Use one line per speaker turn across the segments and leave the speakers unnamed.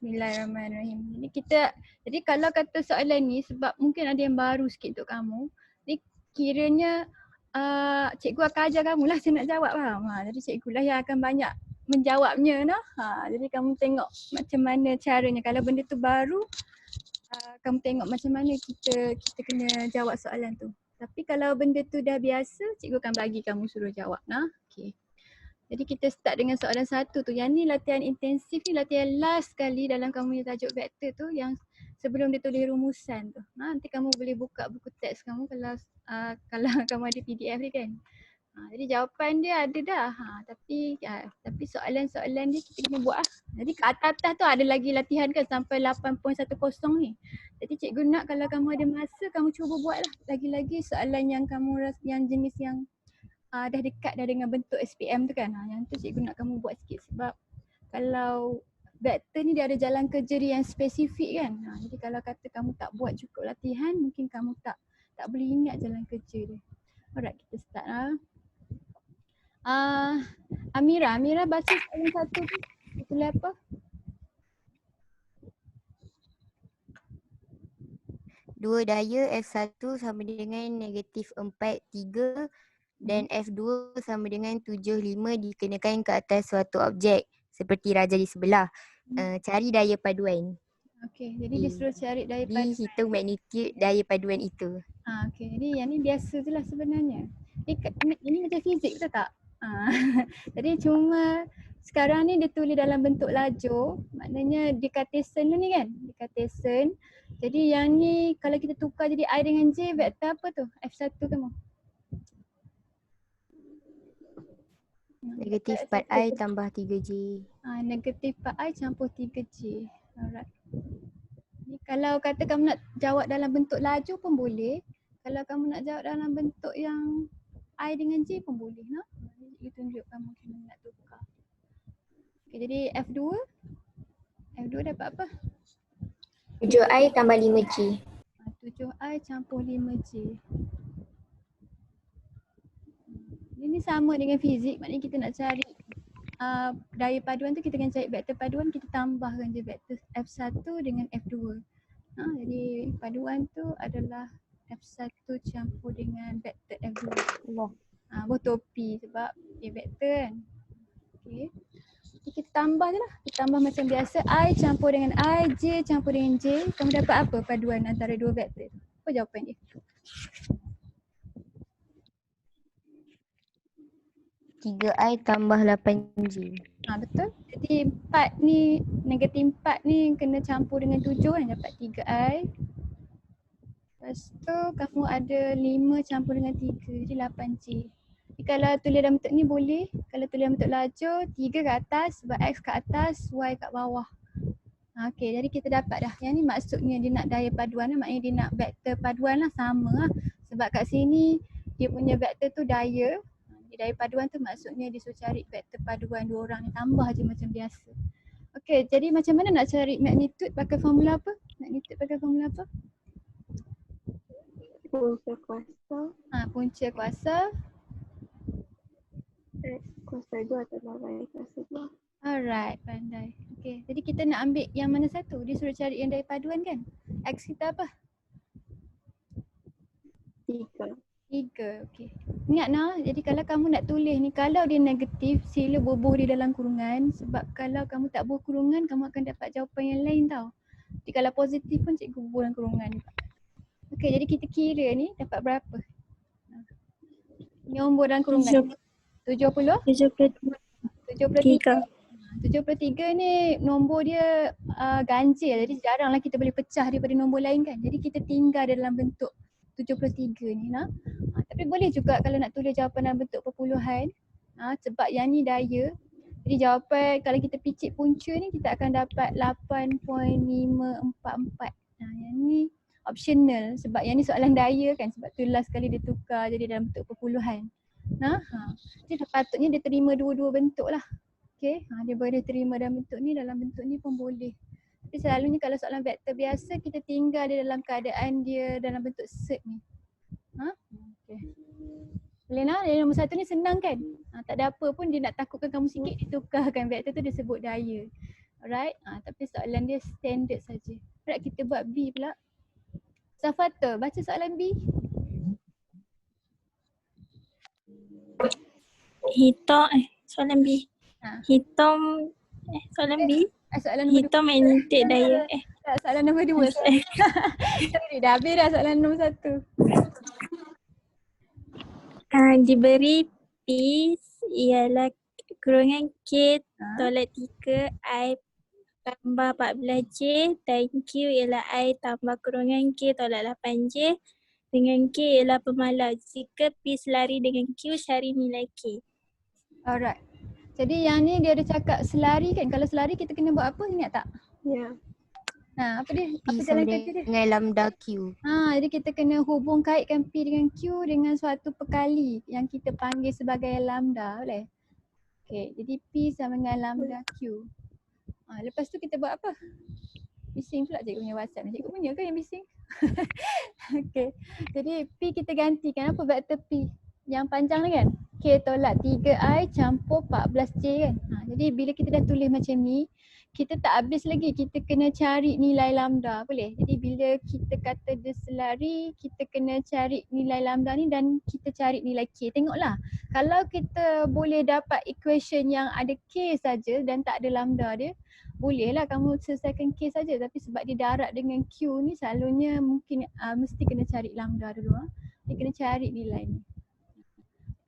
Bismillahirrahmanirrahim. Jadi kalau kata soalan ni sebab mungkin ada yang baru sikit untuk kamu. Jadi kiranya cikgu akan ajar kamu lah saya nak jawab, faham? Jadi cikgu lah yang akan banyak menjawabnya nah. Jadi kamu tengok macam mana caranya. Kalau benda tu baru, kamu tengok macam mana kita kena jawab soalan tu. Tapi kalau benda tu dah biasa, cikgu akan bagi kamu suruh jawab nah. Okay. Jadi kita start dengan soalan satu tu. Yang ni latihan intensif ni, latihan last sekali dalam kamu punya tajuk vektor tu yang sebelum dia tulis rumusan tu. Nanti kamu boleh buka buku teks kamu kalau kamu ada PDF ni kan. Jadi jawapan dia ada dah. Tapi soalan-soalan dia kita kena buat lah. Jadi kat atas tu ada lagi latihan kan sampai 8.10 ni. Jadi cikgu nak kalau kamu ada masa kamu cuba buat lah. Lagi-lagi soalan yang kamu yang jenis yang dah dekat dah dengan bentuk SPM tu kan. Yang tu cikgu nak kamu buat sikit sebab kalau vektor ni dia ada jalan kerja dia yang spesifik kan. Jadi kalau kata kamu tak buat cukup latihan, mungkin kamu tak boleh ingat jalan kerja dia. Alright, kita start lah. Amira baca soalan satu tu. Tulis apa?
Dua daya F1 sama dengan negatif 4,3 dan F2 sama dengan 7,5 dikenakan ke atas suatu objek seperti raja di sebelah. Cari daya paduan.
Okey, jadi dia suruh cari daya paduan.
Dihitung magnitude daya paduan itu.
Okey, jadi yang ni biasa je lah sebenarnya. Ini macam fizik betul tak? Jadi cuma sekarang ni dia tulis dalam bentuk lajur, maknanya di Cartesian ni kan, di Cartesian. Jadi yang ni kalau kita tukar jadi I dengan J, vektor apa tu? F1 kamu?
Negatif 4i tambah 3j.
Negatif 4i campur 3j. Alright. Ni kalau kata kamu nak jawab dalam bentuk lajur pun boleh. Kalau kamu nak jawab dalam bentuk yang I dengan J pun boleh. Dia tunjuk kamu macam mana nak tukar. Okay, jadi F2. F2 dapat apa?
7i tambah 5j.
7i campur 5j. Ini sama dengan fizik, maknanya kita nak cari daya paduan tu kita akan cari vektor paduan, kita tambahkan je vektor F1 dengan F2. Jadi paduan tu adalah F1 campur dengan vektor F2. Betul P sebab dia vektor kan. Okay. Jadi kita tambah je lah. Kita tambah macam biasa. I campur dengan I, J campur dengan J. Kamu dapat apa paduan antara dua vektor tu? Apa jawapan dia?
3i tambah 8j.
Betul. Jadi 4 ni, negatif 4 ni kena campur dengan 7 kan, dapat 3i. Lepas tu kamu ada 5 campur dengan 3, jadi 8j. Jadi kalau tulis dalam bentuk ni boleh. Kalau tulis dalam bentuk lajur, 3 kat atas, sebab x kat atas, y kat bawah. Okey, jadi kita dapat dah. Yang ni maksudnya dia nak daya paduan, maknanya dia nak vektor paduan lah, sama lah. Sebab kat sini dia punya vektor tu daya. Daya paduan tu maksudnya dia suruh cari vektor paduan dua orang ni, tambah je macam biasa. Okey, jadi macam mana nak cari magnitude pakai formula apa? Magnitude pakai formula apa?
Punca kuasa.
Punca kuasa.
X kuasa 2 tambah Y kuasa 2.
Alright, pandai. Okey, jadi kita nak ambil yang mana satu? Dia suruh cari yang daya paduan kan? X kita apa?
3.
3, okey. Ingat nah, jadi kalau kamu nak tulis ni, kalau dia negatif, sila bubuh di dalam kurungan. Sebab kalau kamu tak bubuh kurungan, kamu akan dapat jawapan yang lain tau. Jadi kalau positif pun cikgu bubuh dalam kurungan. Okey, jadi kita kira ni dapat berapa? Nombor dalam kurungan. 70? 73. 73 ni nombor dia ganjil, jadi jaranglah kita boleh pecah daripada nombor lain kan. Jadi kita tinggal dalam bentuk 73 ni nah. Tapi boleh juga kalau nak tulis jawapan dalam bentuk perpuluhan. Sebab yang ni daya. Jadi jawapan kalau kita picit punca ni kita akan dapat 8.544. Yang ni optional sebab yang ni soalan daya kan, sebab tu last kali dia tukar jadi dalam bentuk perpuluhan. Jadi sepatutnya dia terima dua-dua bentuk lah. Okay, dia boleh terima dalam bentuk ni pun boleh. Tapi selalunya kalau soalan vektor biasa kita tinggal dia dalam keadaan dia dalam bentuk set ni. Okay. Boleh nak? Yang nombor satu ni senang kan? Tak ada apa pun dia nak takutkan kamu sikit, dia tukarkan vektor tu dia sebut daya. Alright. Tapi soalan dia standard saja. Alright, kita buat B pula. Safatul, baca soalan B.
Soalan B.
Ha.
Soalan B.
Soalan nombor
Hitam entik daya.
soalan nombor 2. Sorry, dah habis dah soalan nombor 1.
Diberi P ialah kurungan K tolak 3 I tambah 14J dan Q ialah I tambah kurungan K tolak 8J dengan K ialah pemalar. Jika P selari dengan Q, cari nilai K.
Alright. Jadi yang ni dia ada cakap selari kan. Kalau selari kita kena buat apa, ingat tak?
Ya.
Apa dia?
P
Apa
sama
jalan kerja dia?
dengan lambda Q.
Jadi kita kena hubung kaitkan P dengan Q dengan suatu perkali yang kita panggil sebagai lambda, boleh? Okay, jadi P sama dengan lambda Q. Lepas tu kita buat apa? Bising pula cikgu punya WhatsApp ni. Cikgu punya ke yang bising? Okay, jadi P kita gantikan apa vektor P? Yang panjang ni kan? K tolak 3I campur 14J kan? Jadi bila kita dah tulis macam ni, kita tak habis lagi, kita kena cari nilai lambda, boleh? Jadi bila kita kata dia selari, kita kena cari nilai lambda ni dan kita cari nilai K. Tengoklah, kalau kita boleh dapat equation yang ada K saja dan tak ada lambda dia, bolehlah kamu selesaikan K saja. Tapi sebab dia darat dengan Q ni, selalunya mungkin mesti kena cari lambda dulu. Dia kena cari nilai ni.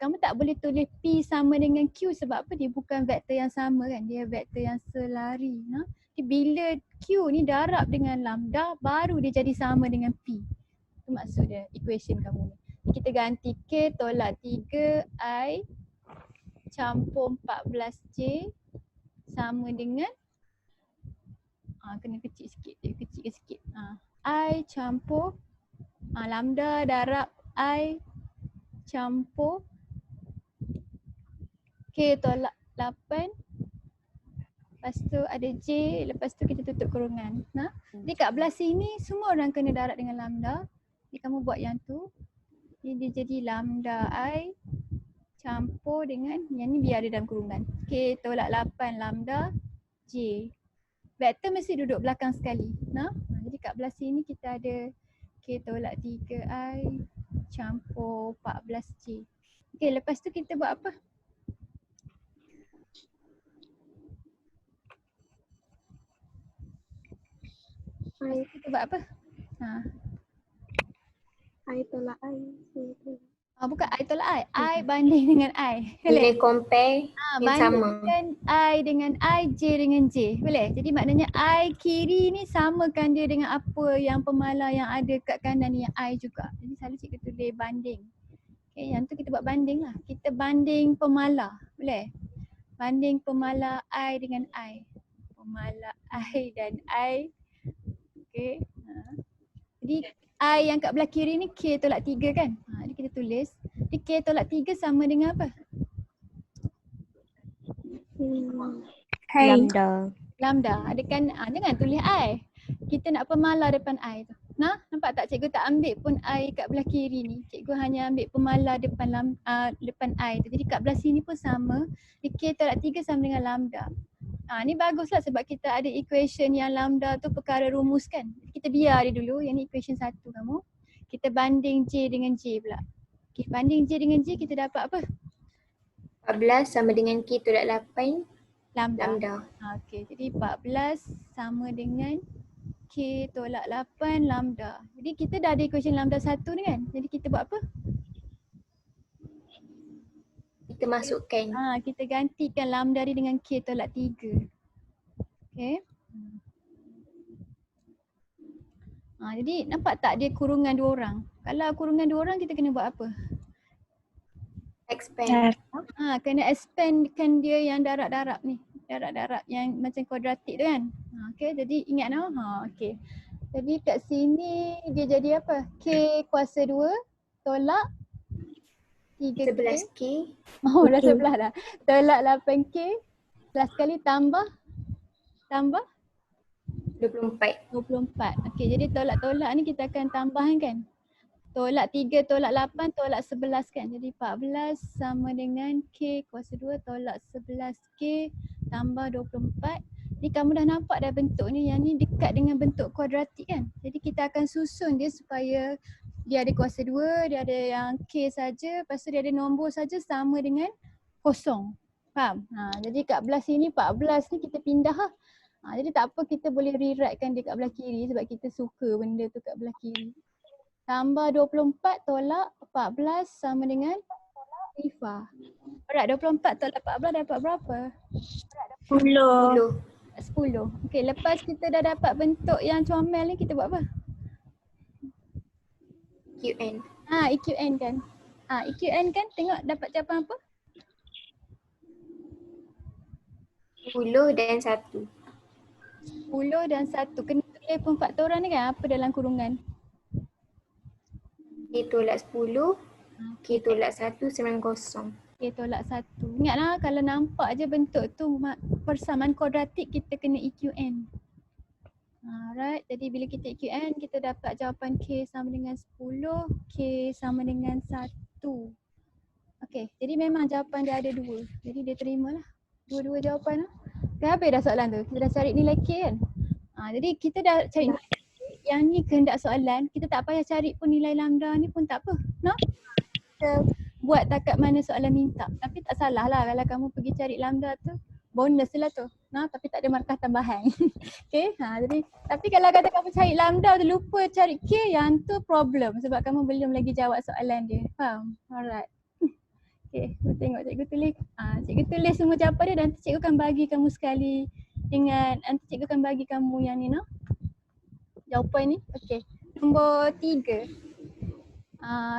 Kamu tak boleh tulis P sama dengan Q sebab apa? Dia bukan vektor yang sama kan, dia vektor yang selari. Jadi bila Q ni darab dengan lambda, baru dia jadi sama dengan P. Itu maksud dia, equation kamu ni. Kita ganti K tolak 3I campur 14J sama dengan kena kecil sikit, dia kecil sikit. I campur lambda darab I campur K tolak 8. Lepas tu ada J, lepas tu kita tutup kurungan. Jadi kat belah sini semua orang kena darab dengan lambda. Jadi kamu buat yang tu. Jadi dia jadi lambda I campur dengan yang ni biar ada dalam kurungan. K tolak 8 lambda J. Vektor mesti duduk belakang sekali. Jadi kat belah sini kita ada K tolak 3I campur 14J. Okay, lepas tu kita buat apa? Kita buat apa?
I tolak I.
Bukan I tolak I. I banding dengan I.
Boleh compare yang sama.
Bandingkan I dengan I, J dengan J. Boleh? Jadi maknanya I kiri ni samakan dia dengan apa yang pemalar yang ada kat kanan ni yang I juga. Jadi selalu cikgu tulis banding. Okay, yang tu kita buat banding lah. Kita banding pemalar. Boleh? Banding pemalar I dengan I. Pemalar I dan I. Okay. Jadi I yang kat belah kiri ni K tolak 3 kan? Jadi kita tulis. Jadi K tolak 3 sama dengan apa?
Lambda.
Lambda. Ada kan? Jangan tulis I. Kita nak pemalar depan I tu. Nampak tak cikgu tak ambil pun I kat belah kiri ni. Cikgu hanya ambil pemalar depan I tu. Jadi kat belah sini pun sama. Jadi K tolak 3 sama dengan lambda. Ni baguslah sebab kita ada equation yang lambda tu perkara rumus kan. Kita biar dia dulu, yang ni equation 1 kamu. Kita banding J dengan J pula. Okay, banding J dengan J kita dapat apa?
14 sama dengan K tolak 8 lambda.
Okay, jadi 14 sama dengan K tolak 8 lambda. Jadi kita dah ada equation lambda 1 ni kan. Jadi kita buat apa?
Kita masukkan.
Kita gantikan lambda ni dengan K tolak 3. Okay. Jadi nampak tak dia kurungan 2 orang? Kalau kurungan 2 orang kita kena buat apa?
Expand.
Kena expandkan dia yang darab-darab ni. Darab-darab yang macam kuadratik tu kan. Okay, jadi ingat okay. Jadi kat sini dia jadi apa? K kuasa 2 tolak 3K.
11K.
Dah 11 dah. Tolak 8K. 11 kali tambah
24.
Okey, jadi tolak-tolak ni kita akan tambahkan kan. Tolak 3 tolak 8 tolak 11 kan. Jadi 14 sama dengan K kuasa 2 tolak 11K tambah 24. Jadi kamu dah nampak dah bentuk ni, yang ni dekat dengan bentuk kuadratik kan. Jadi kita akan susun dia supaya dia ada kuasa 2, dia ada yang K saja, lepas tu dia ada nombor saja sama dengan kosong. Faham? Jadi kat belah sini 14 ni kita pindah lah. Jadi tak apa, kita boleh rewritekan dia kat belah kiri sebab kita suka benda tu kat belah kiri. Tambah 24 tolak 14 sama dengan Rifah. Alright, 24 tolak 14 dapat berapa?
10.
10.
10. Okay, lepas kita dah dapat bentuk yang comel ni, kita buat apa?
QN.
EQN kan? EQN kan, tengok dapat jawapan apa?
10 dan 1.
10 dan 1. Kena tulis pemfaktoran ni kan, apa dalam kurungan?
K tolak 10, K tolak 1 sama dengan kosong.
K tolak 1. Ingatlah kalau nampak je bentuk tu persamaan kuadratik, kita kena EQN. Alright, jadi bila kita EQN, kita dapat jawapan K sama dengan 10, K sama dengan 1. Okay, jadi memang jawapan dia ada 2. Jadi dia terimalah dua-dua jawapan lah. Dah habis dah soalan tu. Kita dah cari nilai K kan. Jadi kita dah cari nilai K. Yang ni kehendak soalan. Kita tak payah cari pun nilai lambda ni pun tak apa. No? Kita buat takat mana soalan minta. Tapi tak salah lah kalau kamu pergi cari lambda tu. Bonus lah tu. No? Tapi tak ada markah tambahan. Okay. Jadi, tapi kalau kata kamu cari lambda tu lupa cari K, yang tu problem. Sebab kamu belum lagi jawab soalan dia. Faham? Alright. Okay, tengok cikgu tulis. Cikgu tulis semua jawapan dia dan cikgu akan bagi kamu sekali dengan, nanti cikgu akan bagi kamu yang ni no. Jawapan ni. Okay. Nombor 3.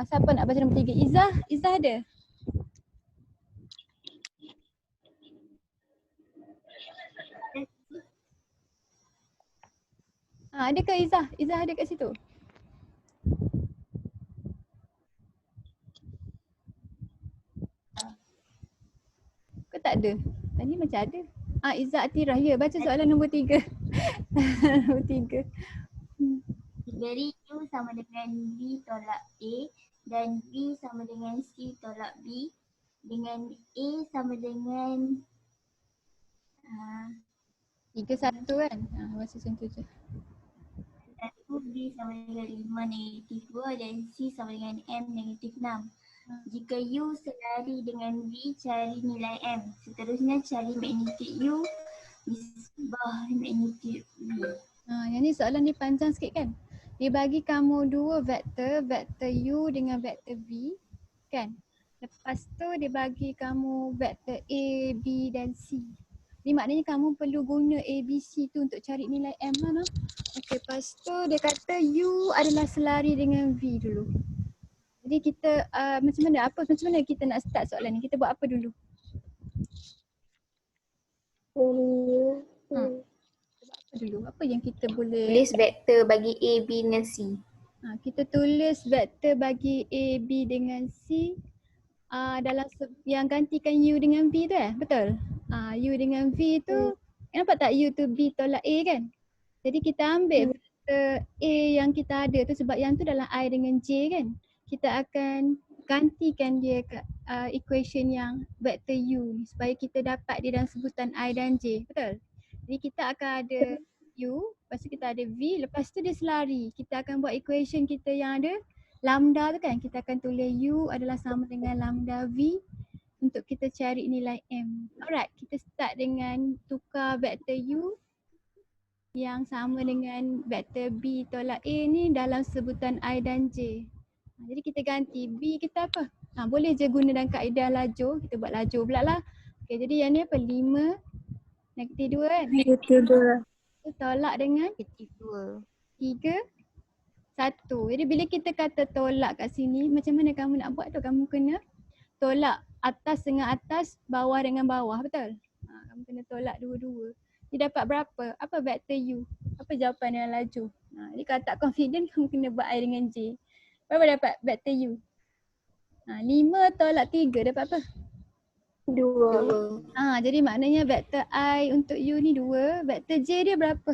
Siapa nak baca nombor 3? Izzah ada? Ada ke Izzah? Izzah ada kat situ? Ke tak ada? Tadi macam ada. Izzah Atirah. Ya, baca soalan nombor 3. Nombor 3.
Dari U sama dengan V tolak A dan V sama dengan C tolak B dengan A sama dengan
3, 1 kan? Baca macam tu je.
1, B sama dengan 5 negatif 2 dan C sama dengan M negatif 6. Jika U selari dengan V, cari nilai M. Seterusnya cari magnitud U disebah magnitud V.
Yang ni soalan dia panjang sikit kan? Dia bagi kamu 2 vektor, vektor U dengan vektor V kan? Lepas tu dia bagi kamu vektor A, B dan C. Ni maknanya kamu perlu guna A, B, C tu untuk cari nilai M lah no? Okay, lepas tu dia kata U adalah selari dengan V dulu. Jadi kita macam mana kita nak start soalan ni? Kita buat apa dulu? Apa dulu? Apa yang kita boleh
Tulis vektor bagi A, B dengan C.
Kita tulis vektor bagi A, B dengan C dalam yang gantikan U dengan V tu betul? U dengan V tu nampak tak U tu B tolak A kan? Jadi kita ambil vektor A yang kita ada tu sebab yang tu dalam I dengan J kan? Kita akan gantikan dia ke equation yang vektor U ni supaya kita dapat dia dalam sebutan I dan J, betul? Jadi kita akan ada U, lepas tu kita ada V, lepas tu dia selari. Kita akan buat equation kita yang ada lambda tu kan, kita akan tulis U adalah sama dengan lambda V untuk kita cari nilai M. Alright, kita start dengan tukar vektor U yang sama dengan vektor B tolak A ni dalam sebutan I dan J. Jadi kita ganti B kita apa? Boleh je guna dalam kaedah lajur, kita buat lajur pula lah. Okay, jadi yang ni apa? 5 negatif 2 kan?
Negatif 2.
Tolak dengan
Negatif 2.
3, 1. Jadi bila kita kata tolak kat sini, macam mana kamu nak buat tu? Kamu kena tolak atas dengan atas, bawah dengan bawah, betul? Kamu kena tolak dua-dua. Dia dapat berapa? Apa vektor U? Apa jawapan yang laju? Jadi kalau tak confident, kamu kena buat I dengan J. Berapa dapat vektor U? 5 tolak 3 dapat apa?
2.
Jadi maknanya vektor I untuk U ni 2, vektor J dia berapa?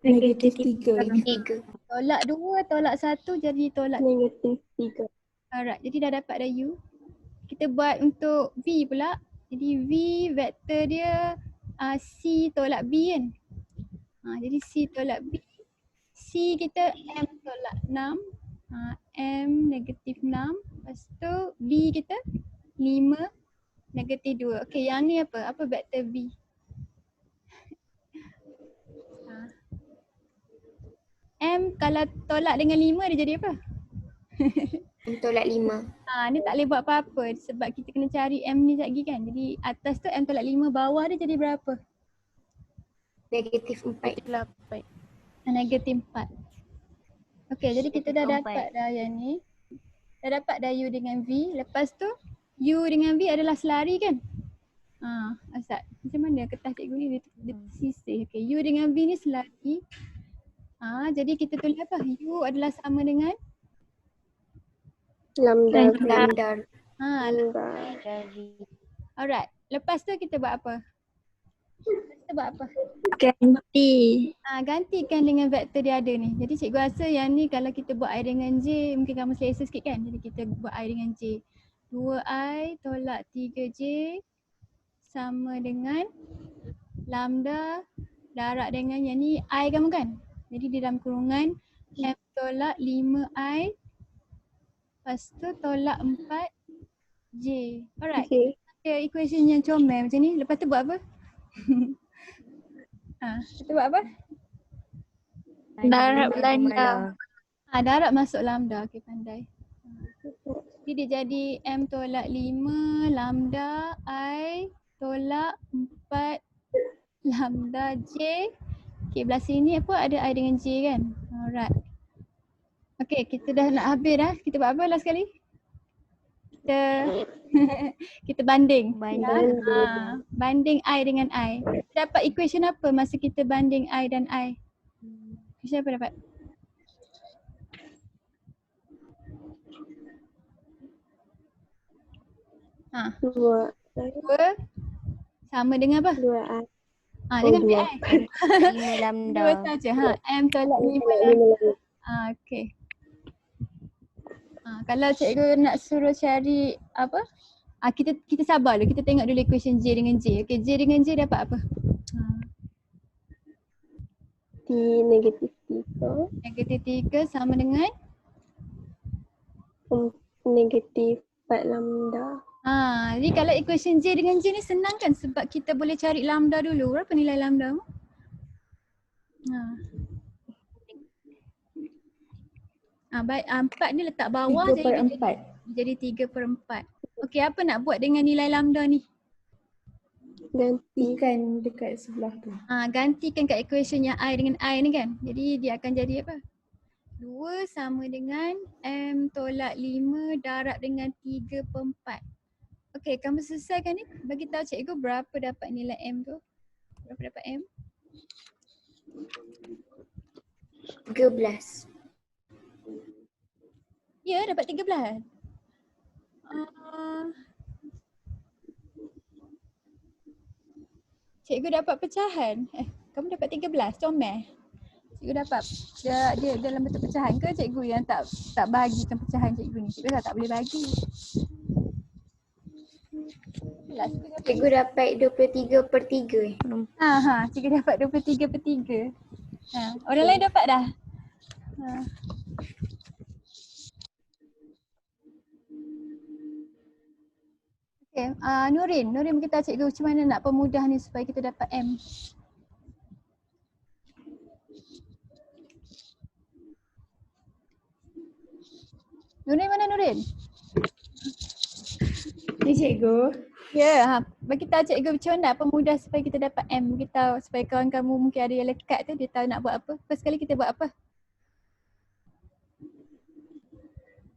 Negatif 3.
3.
Tolak 2, tolak 1 jadi tolak.
Negatif 3.
Alright, jadi dah dapat dah U. Kita buat untuk V pula. Jadi V vektor dia C tolak B kan. Jadi C tolak B. C kita M tolak 6. M negatif 6. Lepas tu B kita 5 negatif 2. Okay, yang ni apa? Apa vektor B? M kalau tolak dengan 5 dia jadi apa?
M tolak 5.
Ni tak boleh buat apa-apa sebab kita kena cari M ni lagi kan. Jadi atas tu M tolak 5, bawah dia jadi berapa?
Negatif 4.
Negatif 4. Okay, jadi kita dah
Negatif
dapat dah yang ni. Dah dapat dah U dengan V. Lepas tu U dengan V adalah selari kan? Asad, macam mana kertas cikgu ni dia sisih. Okay, U dengan V ni selari. Jadi kita tulis apa? U adalah sama dengan
Lambda.
Alright. Lepas tu kita buat apa?
Ganti.
Gantikan dengan vektor dia ada ni. Jadi cikgu rasa yang ni kalau kita buat I dengan J mungkin kamu selesa sikit kan. Jadi kita buat I dengan J. 2I tolak 3J sama dengan lambda darab dengan yang ni I kamu kan. Jadi di dalam kurungan M tolak 5I lepas tu tolak 4J. Alright. Okay, equation yang comel macam ni. Lepas tu buat apa? Kita buat apa?
Darab lambda.
Darab masuk lambda. Okay, pandai. Jadi dia jadi M tolak 5 lambda I tolak 4 lambda J. Okay, belah sini apa ada I dengan J kan? Alright. Okay, kita dah nak habis dah. Kita buat apa last sekali? Kita banding. Banding I dengan I. Dapat equation apa masa kita banding I dan I? Equation apa dapat?
Dua.
2 sama dengan apa?
2I.
Dengan
dua.
I.
5 lambda.
2 saja. M tolak 5 lambda. Okay. Kalau cikgu nak suruh cari apa? Kita sabar dulu. Kita tengok dulu equation J dengan J. Okay, J dengan J dapat apa?
T negatif 3.
Negatif 3 sama dengan?
Negatif 4 lambda.
Jadi kalau equation J dengan J ni senang kan sebab kita boleh cari lambda dulu. Berapa nilai lambda? 4 ni letak bawah
3/4.
jadi 3/4. Okey, apa nak buat dengan nilai lambda ni?
Gantikan dekat sebelah tu.
Gantikan kat equation yang I dengan I ni kan. Jadi dia akan jadi apa? 2 sama dengan M tolak 5 darab dengan 3/4. Okey, kamu selesaikan ni. Bagi tahu cikgu berapa dapat nilai M tu. Berapa dapat M?
13.
Ya, dapat 13. Cikgu dapat pecahan. Kamu dapat 13, comel. Cikgu dapat dia dalam bentuk pecahan ke cikgu yang tak bahagikan pecahan cikgu ni? Cikgu tak boleh bagi.
Cikgu dapat 23/3.
Cikgu dapat 23/3. Orang lain dapat dah? Okay, Nurin beritahu cikgu macam mana nak pemudah ni supaya kita dapat M. Nurin mana Nurin?
Ni cikgu.
Ya, bagi tahu cikgu macam mana nak pemudah supaya kita dapat M. Bagi tahu supaya kawan kamu mungkin ada yang lekat tu dia tahu nak buat apa. First kali kita buat apa?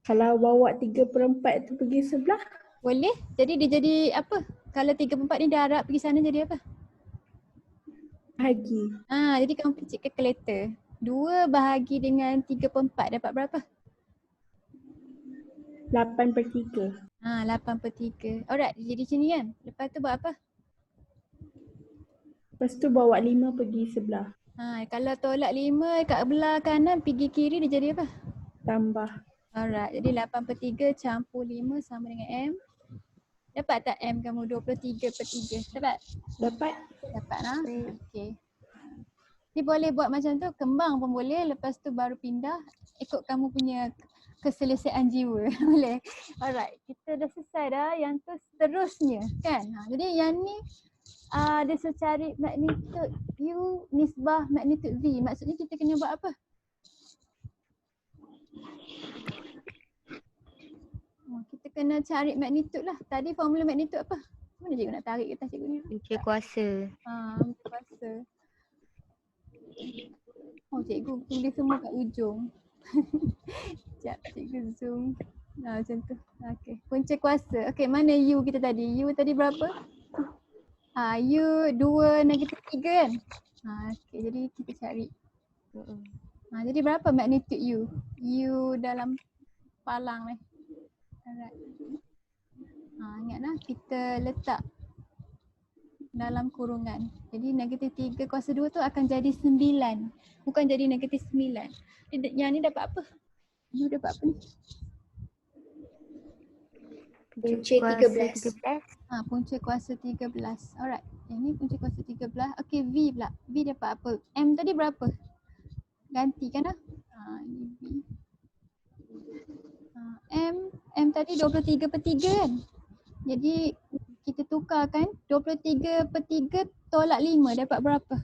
Kalau bawa 3/4 tu pergi sebelah.
Boleh. Jadi dia jadi apa? Kalau 3/4 ni darab pergi sana jadi apa?
Bahagi.
Jadi kamu pergi calculator. 2 bahagi dengan 3/4 dapat berapa?
8/3.
8/3. Alright, jadi macam ni kan? Lepas tu buat apa?
Lepas tu bawa 5 pergi sebelah.
Kalau tolak 5 kat belah kanan pergi kiri dia jadi apa?
Tambah.
Alright, jadi 8/3 campur 5 sama dengan M. Dapat tak M kamu 23/3? Dapat?
Dapat.
Dapat lah. Okay. Ni boleh buat macam tu, kembang pun boleh, lepas tu baru pindah ikut kamu punya keselesaan jiwa. Boleh? Alright, kita dah selesai dah. Yang tu seterusnya kan. Jadi yang ni dia suruh cari magnitude U nisbah magnitude V. Maksudnya kita kena buat apa? Kita kena cari magnitude lah. Tadi formula magnitude apa? Mana cikgu nak tarik kertas cikgu ni?
Punca kuasa.
Punca kuasa. Oh, cikgu tulis semua kat ujung. Sekejap, cikgu zoom. Macam tu. Okey. Punca kuasa. Okey, mana U kita tadi? U tadi berapa? U 2-3 kan? Okey, jadi kita cari. Jadi berapa magnitude U? U dalam palang ni. Alright. Ingatlah kita letak dalam kurungan. Jadi -3 kuasa 2 tu akan jadi 9. Bukan jadi -9. Yang ni dapat apa? U dapat apa ni?
Punca 13.
Punca kuasa 13. Alright. Yang ni punca kuasa 13. Okey, V pula. V dapat apa? M tadi berapa? Gantikan lah. Ini V. M tadi 23/3 kan? Jadi kita tukarkan 23/3 tolak 5 dapat berapa?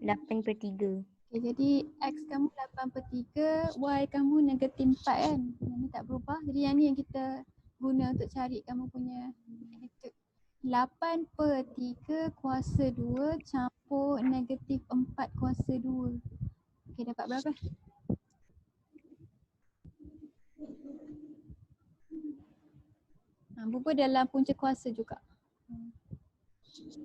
8/3.
Okay, jadi X kamu 8/3, Y kamu -4 kan? Yang ni tak berubah. Jadi yang ni yang kita guna untuk cari kamu punya magnitude. 8/3 kuasa 2 campur -4 kuasa 2. Okay, dapat berapa? Berapa dalam punca kuasa juga?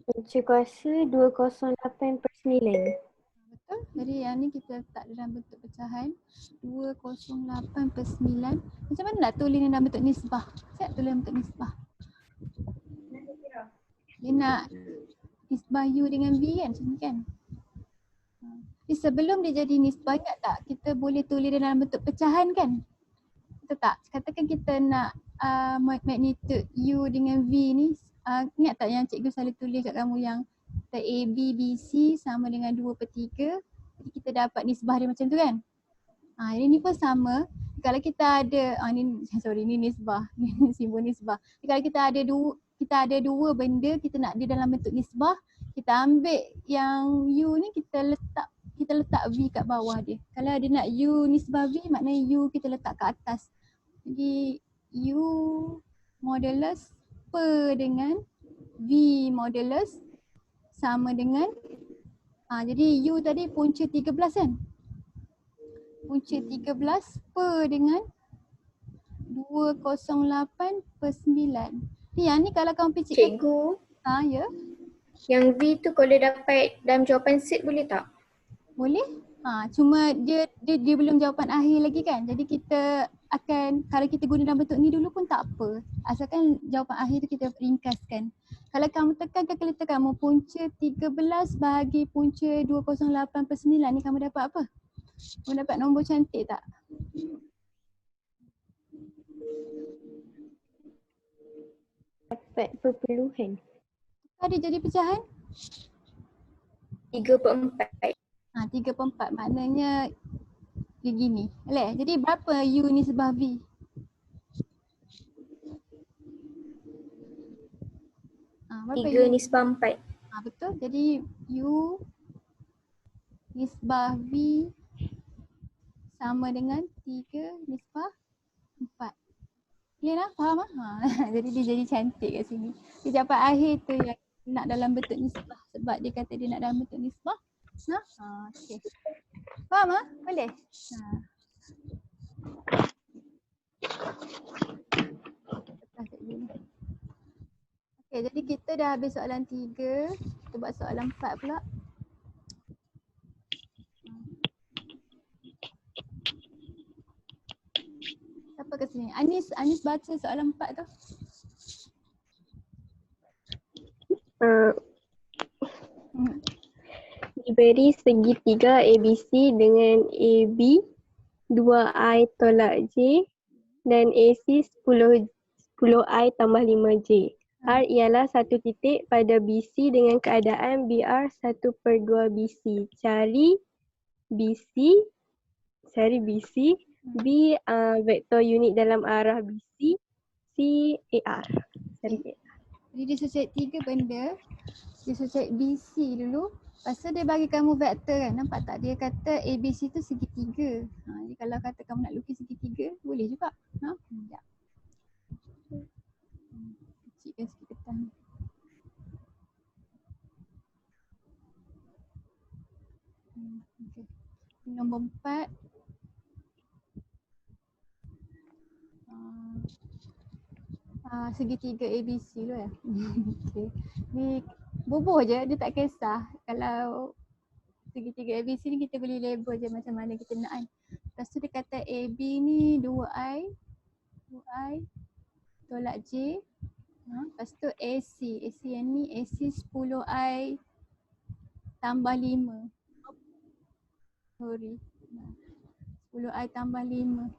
Punca kuasa 208/9.
Betul. Jadi yang ni kita letak dalam bentuk pecahan 208/9. Macam mana nak tulis dalam bentuk nisbah? Saya nak tulis dalam bentuk nisbah. Dia nak nisbah U dengan V kan, macam ni kan? Jadi sebelum dia jadi nisbah, ingat tak kita boleh tulis dalam bentuk pecahan kan? Betul tak? Katakan kita nak magnitude U dengan V ni, ingat tak yang cikgu selalu tulis kat kamu yang A, B, B, C sama dengan 2/3. Jadi kita dapat nisbah dia macam tu kan? Jadi ni pun sama. Kalau kita ada, ni nisbah, simbol nisbah. Jadi kalau kita ada dua benda, kita nak dia dalam bentuk nisbah, kita ambil yang U ni kita letak V kat bawah dia. Kalau dia nak U nisbah V, maknanya U kita letak kat atas. Jadi U modulus per dengan V modulus sama dengan jadi U tadi punca 13 kan? Punca 13 per dengan 208/9. Yang ni kalau kamu pergi
Cikgu,
ya.
yang V tu kalau dapat dalam jawapan set boleh tak?
Boleh. Cuma dia belum jawapan akhir lagi kan. Jadi kita akan, kalau kita guna dalam bentuk ni dulu pun tak apa. Asalkan jawapan akhir tu kita ringkaskan. Kalau kamu tekan kalkulator kamu punca 13 bahagi punca 208/9 ni kamu dapat apa? Kamu dapat nombor cantik tak?
Dapat perpuluhan.
Ada jadi pecahan?
3/4.
3/4 maknanya dia gini. Jadi berapa U ni sebab V? Berapa
3
U?
nisbah 4.
Betul. Jadi U nisbah V sama dengan 3 nisbah 4. Clear lah? Faham lah? Jadi dia jadi cantik kat sini. Dia jawapan akhir tu yang nak dalam bentuk nisbah sebab dia kata dia nak dalam bentuk nisbah. Okay. Faham lah? Boleh? Okay, jadi kita dah habis soalan 3. Kita buat soalan 4 pula. Siapa kat sini? Anis baca soalan 4 tu.
Diberi segitiga ABC dengan AB 2i tolak j dan AC 10i tambah 5j. R ialah satu titik pada BC dengan keadaan BR 1/2 BC. Cari BC, B vektor unit dalam arah BC, C AR. Cari AR.
Jadi dia suruh cari 3 benda. Dia suruh cari BC dulu. Lepas tu dia bagi kamu vektor kan. Nampak tak? Dia kata ABC tu segitiga. Jadi kalau kata kamu nak lukis segitiga, boleh juga. Sekejap. Kecilkan sikit kertas ni. Okay. Nombor 4. Segitiga ABC tu ya. Okay. Ni bubuh je, dia tak kisah. Kalau segitiga ABC ni kita boleh label je macam mana kita nak kan. Lepas tu dia kata AB ni 2I tolak J. Lepas tu AC yang ni AC 10I tambah 5. Sorry. 10I tambah 5.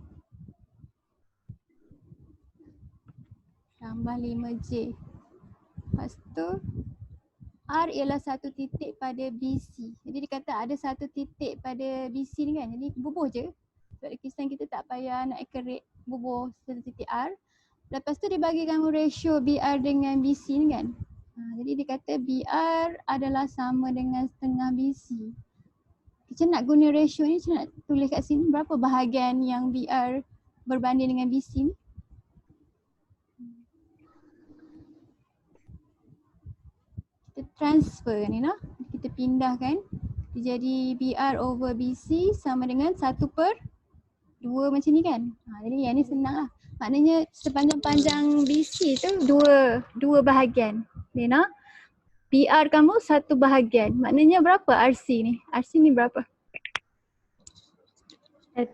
Tambah 5J. Lepas tu R ialah satu titik pada BC. Jadi dia kata ada satu titik pada BC ni kan. Jadi bubuh je. Sebab lukisan kita tak payah nak accurate. Bubuh satu titik R. Lepas tu dia bagi kamu ratio BR dengan BC ni kan. Jadi dia kata BR adalah sama dengan setengah BC. Kita nak guna ratio ni, kita nak tulis kat sini berapa bahagian yang BR berbanding dengan BC ni. Kita transfer ni lah. Kita pindahkan. Dia jadi BR over BC sama dengan 1/2 macam ni kan. Jadi yang ni senang lah. Maknanya sepanjang panjang BC tu dua bahagian. Lena, BR kamu 1 bahagian. Maknanya berapa RC ni? RC ni berapa?
1.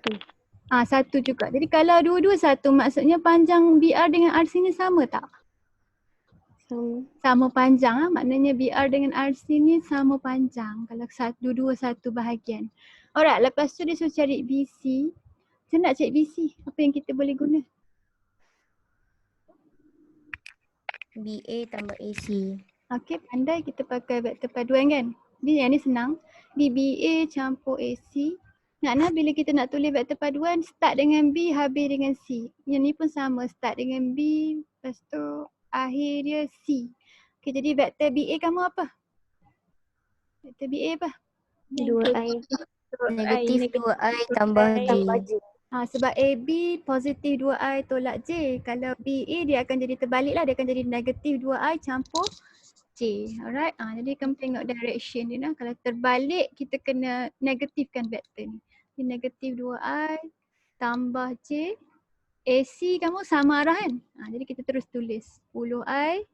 1 juga. Jadi kalau dua-dua 1 maksudnya panjang BR dengan RC ni sama tak? Sama panjang lah. Maknanya BR dengan RC ni sama panjang. Kalau dua-dua 1 bahagian. Alright, lepas tu dia suruh cari BC. Kita nak cari BC. Apa yang kita boleh guna?
BA tambah AC.
Okey, pandai kita pakai vektor paduan kan. Jadi yang ni senang. Di BA campur AC. Nak bila kita nak tulis vektor paduan, start dengan B, habis dengan C. Yang ni pun sama, start dengan B, lepas tu akhir dia C. Okey, jadi vektor BA kamu apa? Vektor BA apa?
2i.
Negatif 2I tambah J.
Sebab AB positif 2I tolak J. Kalau BA dia akan jadi terbalik lah. Dia akan jadi negatif 2I campur J. Alright. Jadi kamu tengok direction dia lah. Kalau terbalik kita kena negatifkan vektor ni. Jadi negatif 2I tambah J. AC kamu sama arah kan. Jadi kita terus tulis 10I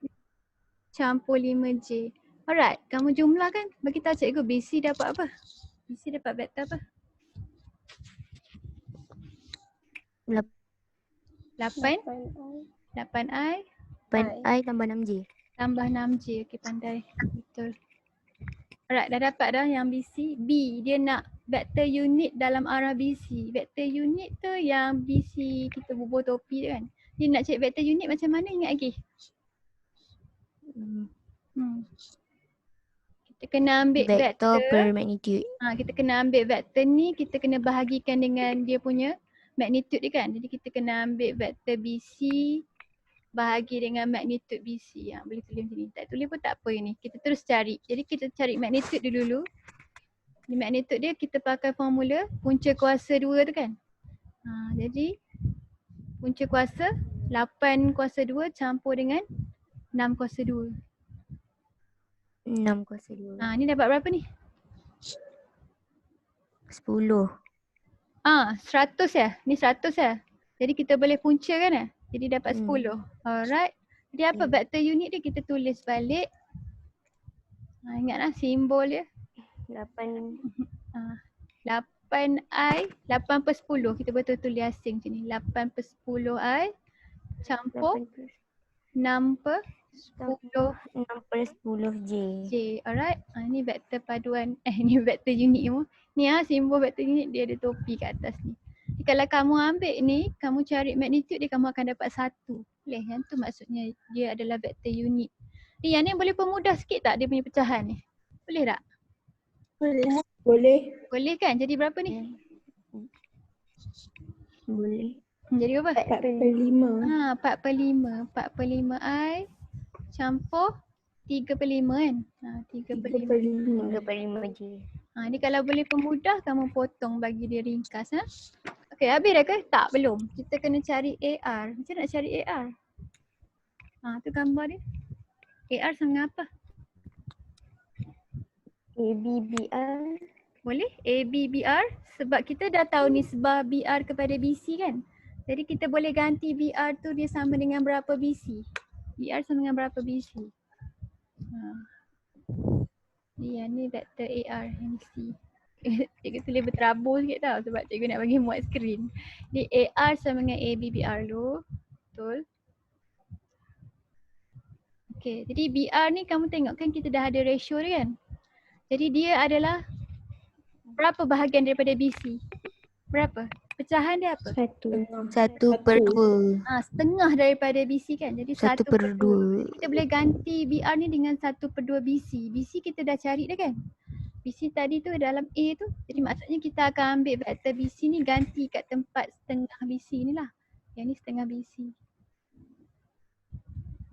campur 5J. Alright. Kamu jumlahkan. Bagi tahu cikgu BC dapat apa? BC dapat vektor apa? 8I
8I tambah 6J.
tambah 6J. Okey, pandai. Betul. Alright, dah dapat dah yang BC. B, dia nak vektor unit dalam arah BC. Vektor unit tu yang BC kita bubuh topi tu kan. Dia nak cek vektor unit macam mana, ingat lagi? Kita kena ambil
Vektor
vektor.
per magnitude.
Kita kena ambil vektor ni, kita kena bahagikan dengan dia punya magnitude dia kan. Jadi kita kena ambil vektor BC bahagi dengan magnitude BC. Boleh tulis macam ni. Tak tulis pun tak apa ini. Kita terus cari. Jadi kita cari magnitude dulu. Di magnitude dia kita pakai formula punca kuasa 2 tu kan. Jadi punca kuasa 8 kuasa 2 campur dengan 6 kuasa 2.
6 kuasa 2.
Ni dapat berapa ni?
10.
100 ya? Ni 100 ya? Jadi kita boleh punca kan ya? Jadi dapat 10. Alright. Jadi apa vektor unit dia kita tulis balik. Ingatlah simbol dia. 8I 8 per 10. Kita betul tulis asing macam ni. 8 per 10I campur 6 per 10
J.
Alright. Ni vektor paduan. Ni vektor unit semua. Ni simbol vektor unit dia ada topi kat atas ni. Jadi kalau kamu ambil ni, kamu cari magnitude dia, kamu akan dapat 1. Boleh? Yang tu maksudnya dia adalah vektor unit. Ni yang ni boleh permudah sikit tak dia punya pecahan ni? Boleh tak?
Boleh.
Boleh.
Boleh kan? Jadi berapa ni?
Boleh.
Jadi berapa?
4/5.
4/5. 4/5 I campur 3/5 kan? 3/5.
3/5.
3/5 je.
Ni kalau boleh permudah, kamu potong bagi dia ringkas. Okey, habis dah ke? Tak, belum. Kita kena cari AR. Macam nak cari AR? Tu gambar dia. AR sama dengan apa?
ABBR.
Boleh? ABBR. Sebab kita dah tahu ni sebah BR kepada BC kan? Jadi kita boleh ganti BR tu dia sama dengan berapa BC. BR sama dengan berapa BC. Yang ni vektor AR yang C. Cikgu tulis berterabur sikit tau sebab cikgu nak bagi muat skrin. Jadi AR sama dengan ABBR dulu. Betul. Okay, jadi BR ni kamu tengok kan kita dah ada ratio dia kan? Jadi dia adalah berapa bahagian daripada BC? Berapa? Pecahan dia apa?
1.
1/2.
Setengah daripada BC kan? Jadi
1/2.
Kita boleh ganti BR ni dengan 1/2 BC. BC kita dah cari dah kan? BC tadi tu dalam A tu. Jadi maksudnya kita akan ambil vektor BC ni ganti kat tempat setengah BC ni lah. Yang ni setengah BC.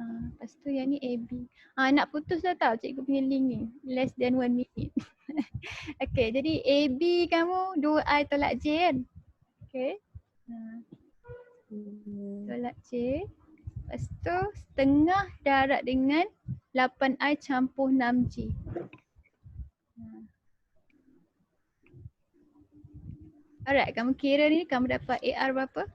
Lepas tu yang ni AB. Nak putus dah tau cikgu punya link ni. Less than 1 minute. Okay, jadi AB kamu 2I tolak J kan? Okay. Tolak J. Lepas tu setengah darab dengan 8I campur 6J. Alright, kamu kira ni kamu dapat AR berapa?